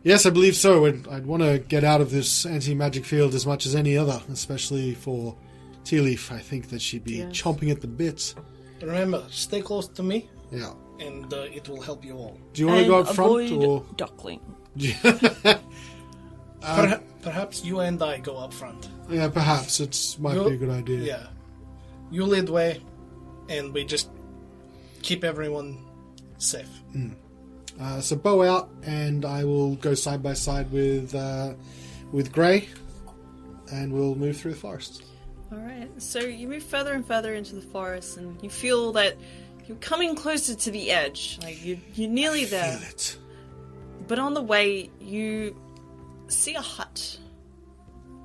Yes, I believe so. I'd want to get out of this anti-magic field as much as any other, especially for Tealeaf. I think that she'd be chomping at the bit. Remember, stay close to me. Yeah. And it will help you all. Do you want to go up front, or duckling? Perhaps you and I go up front. Yeah, perhaps. It might be a good idea. Yeah. You lead way, and we just keep everyone safe. So bow out, and I will go side by side with Grey, and we'll move through the forest. Alright, so you move further and further into the forest, and you feel that you're coming closer to the edge. Like, you're nearly there. Feel it. But on the way, you see a hut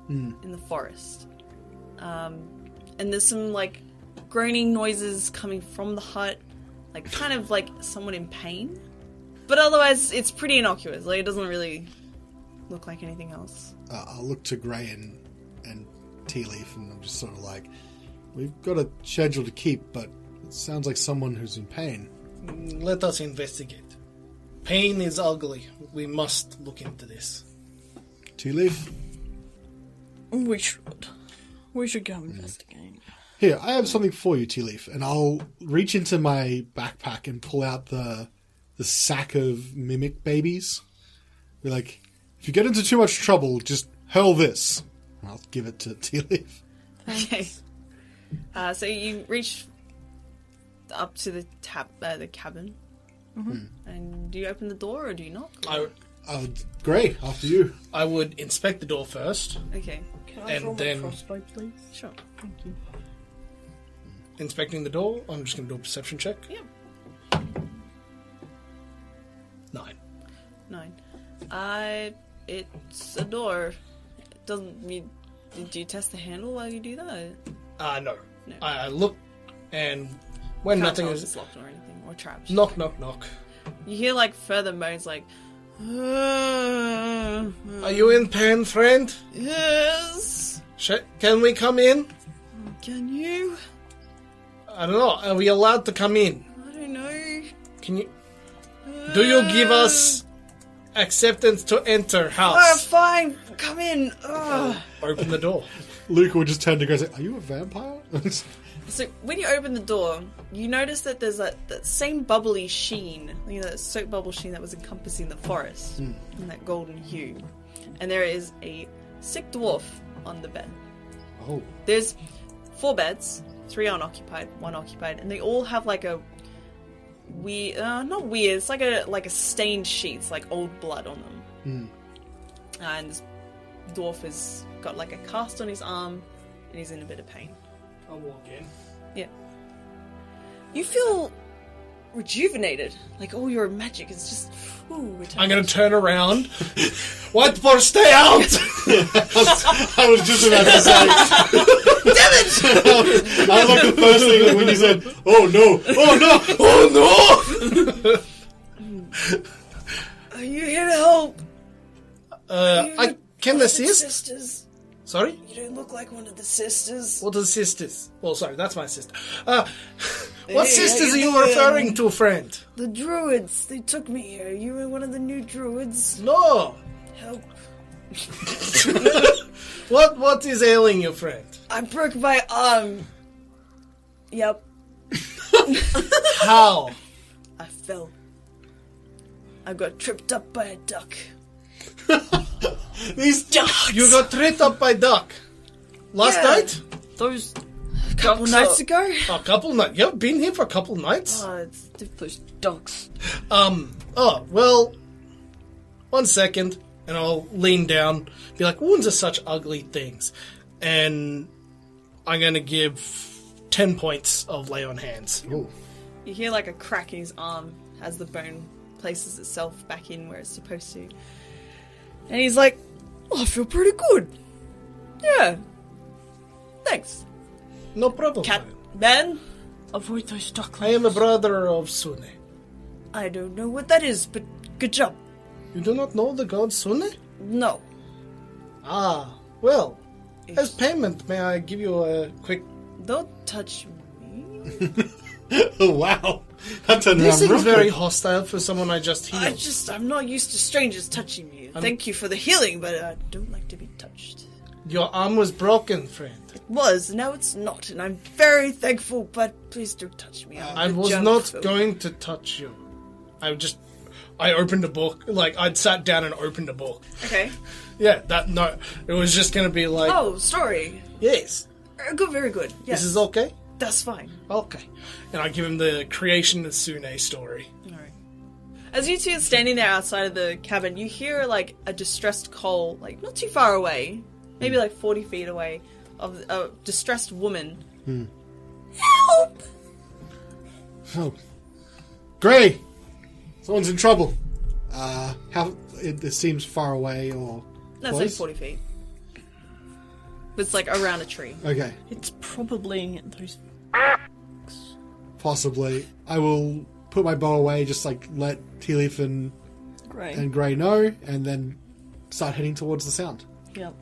in the forest. And there's some, like, groaning noises coming from the hut. Like, kind of like someone in pain. But otherwise, it's pretty innocuous. Like, it doesn't really look like anything else. I'll look to Grey and Tealeaf, and I'm just sort of like, we've got a schedule to keep, but it sounds like someone who's in pain. Let us investigate. Pain is ugly. We must look into this. Tealeaf? We should go investigate. Here, I have something for you, Tealeaf, and I'll reach into my backpack and pull out the sack of mimic babies. Be like, if you get into too much trouble, just hurl this. And I'll give it to Tealeaf. Okay. So you reach up to the cabin. And do you open the door or do you knock? Grey, after you. I would inspect the door first. Okay. Can I roll my crossbow, please? Sure. Thank you. Inspecting the door, I'm just going to do a perception check. Yeah. 9. It's a door. It doesn't. Do you test the handle while you do that? No. I look, and when Can't nothing tell if is it's locked or anything or trapped. knock, knock, knock. You hear like further moans, like. Are you in pain, friend? Yes. Can we come in? Can you? I don't know. Are we allowed to come in? I don't know. Can you? Do you give us acceptance to enter Oh, house? fine. Come in. Open the door. Lucca would just turn to Grey and say, are you a vampire? So when you open the door, you notice that there's that same bubbly sheen, that soap bubble sheen that was encompassing the forest, in that golden hue. And there is a sick dwarf on the bed. Oh. There's 4 beds, 3 unoccupied, 1 occupied, and they all have like a weird, not weird, it's like a stained sheets, like old blood on them. And this dwarf has got like a cast on his arm, and he's in a bit of pain. I'll walk in. Yeah. You feel rejuvenated. Like all your magic is just returned. I'm going to turn around. Whitepaw, stay out! I was just about to say. Damn it! I was like the first thing when you said, oh no, oh no, oh no! Are you here to help? I can assist? Sisters. Sorry? You don't look like one of the sisters. What are the sisters? Well, sorry, that's my sister. What Hey, sisters how are you you referring doing? to, friend? The druids. They took me here. You were one of the new druids. No, Help. What is ailing you, friend? I broke my arm. Yep. How? I fell. I got tripped up by a duck. These ducks! You got tripped up by duck. Last night? Those A couple nights ago? A couple nights. You've been here for a couple nights? Oh, it's those ducks. Oh, well, 1 second, and I'll lean down, be like, wounds are such ugly things. And I'm going to give 10 points of lay on hands. Ooh. You hear like a crack in his arm as the bone places itself back in where it's supposed to. And he's like, oh, I feel pretty good. Yeah. Thanks. No problem. Cat man? avoid those ducklings. I am a brother of Sune. I don't know what that is, but good job. You do not know the god Sune? No. Ah, well, as payment, may I give you a quick... Don't touch me. Oh, wow. That turned This around seems real very quick. hostile for someone I just healed. I'm not used to strangers touching me. Thank you for the healing, but I don't like to be touched. Your arm was broken, friend. It was, now it's not, and I'm very thankful, but please don't touch me. I was not going to touch you. I opened a book. Like, I'd sat down and opened a book. Okay. Yeah, it was just going to be like... Oh, story. Yes. Good, very good. Yes. This is okay? That's fine. Okay. And I give him the creation of Sune story. Alright. As you two are standing there outside of the cabin, you hear, like, a distressed call, like, not too far away, maybe like 40 feet away, of a distressed woman. Help! Oh. Gray! Someone's in trouble. It seems far away or That's close? like 40 feet. It's like around a tree. Okay. It's probably those... Possibly. I will put my bow away, just like let Tealeaf and Gray know, and then start heading towards the sound. Yep.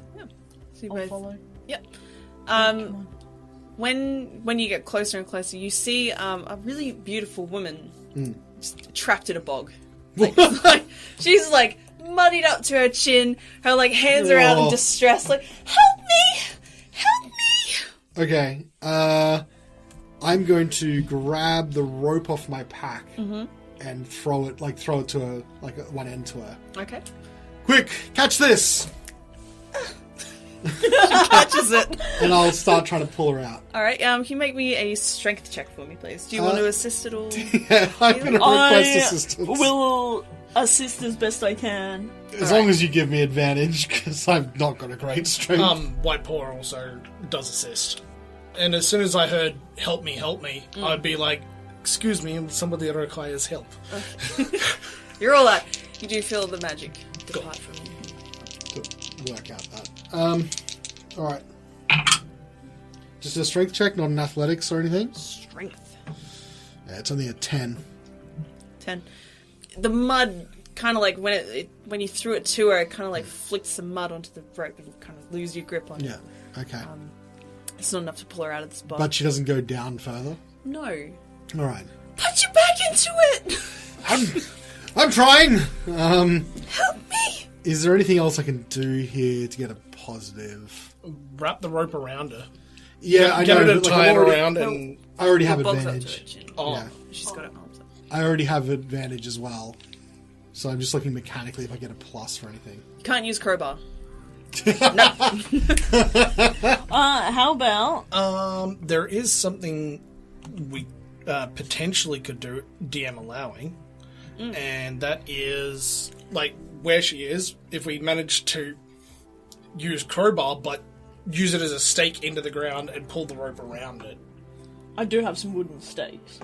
So you I'll both... follow. Yep. When you get closer and closer, you see a really beautiful woman just trapped in a bog. Like, she's like muddied up to her chin. Her like hands are out in distress. Like, help me! Help me! Okay. I'm going to grab the rope off my pack and throw it to one end to her. Okay. Quick, catch this! She catches it. And I'll start trying to pull her out. Alright, can you make me a strength check for me, please? Do you want to assist at all? Yeah, I'm going to request assistance. Will assist as best I can. As long as you give me advantage, because I've not got a great strength. White Paw also does assist. And as soon as I heard, help me, I'd be like, excuse me, somebody requires help. Okay. You're all right. You do feel the magic depart from you. To work out that. Alright. Just a strength check, not an athletics or anything? Strength. Yeah, it's only a 10. 10. The mud kind of like when you threw it to her, it kind of like flicks some mud onto the rope and kind of lose your grip on it. Yeah, okay. It's not enough to pull her out of this bog. But she doesn't go down further? No. Alright. Put you back into it! I'm trying! Help me! Is there anything else I can do here to get a positive? Wrap the rope around her. Yeah, I know. Get her to but, tie it I'm already- around and... I already have The bog's up to advantage. her chin. Oh. Yeah. She's got her arms up. I already have advantage as well. So I'm just looking mechanically if I get a plus for anything. You can't use crowbar. How about... there is something we potentially could do, DM allowing, and that is, like, where she is, if we manage to use crowbar, but use it as a stake into the ground and pull the rope around it. I do have some wooden stakes.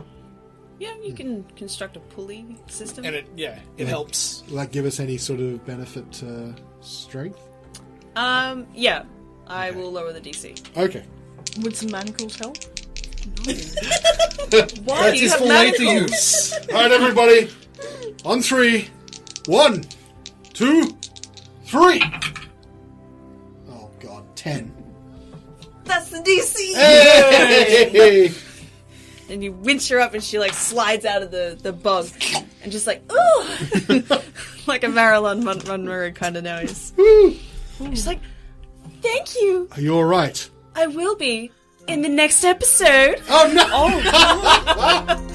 Yeah, you can construct a pulley system. And it helps. Will that give us any sort of benefit to strength? Yeah. I will lower the DC. Okay. Would some manacles help? Why? That You is have for later manacles. use. Alright, everybody. On 3. 1, 2, 3. Oh, God. 10. That's the DC! Hey! And you winch her up and she like slides out of the bog and just like, ooh! like a Marilyn Monroe kind of noise. She's like, thank you. Are you alright? I will be in the next episode. Oh no! Oh.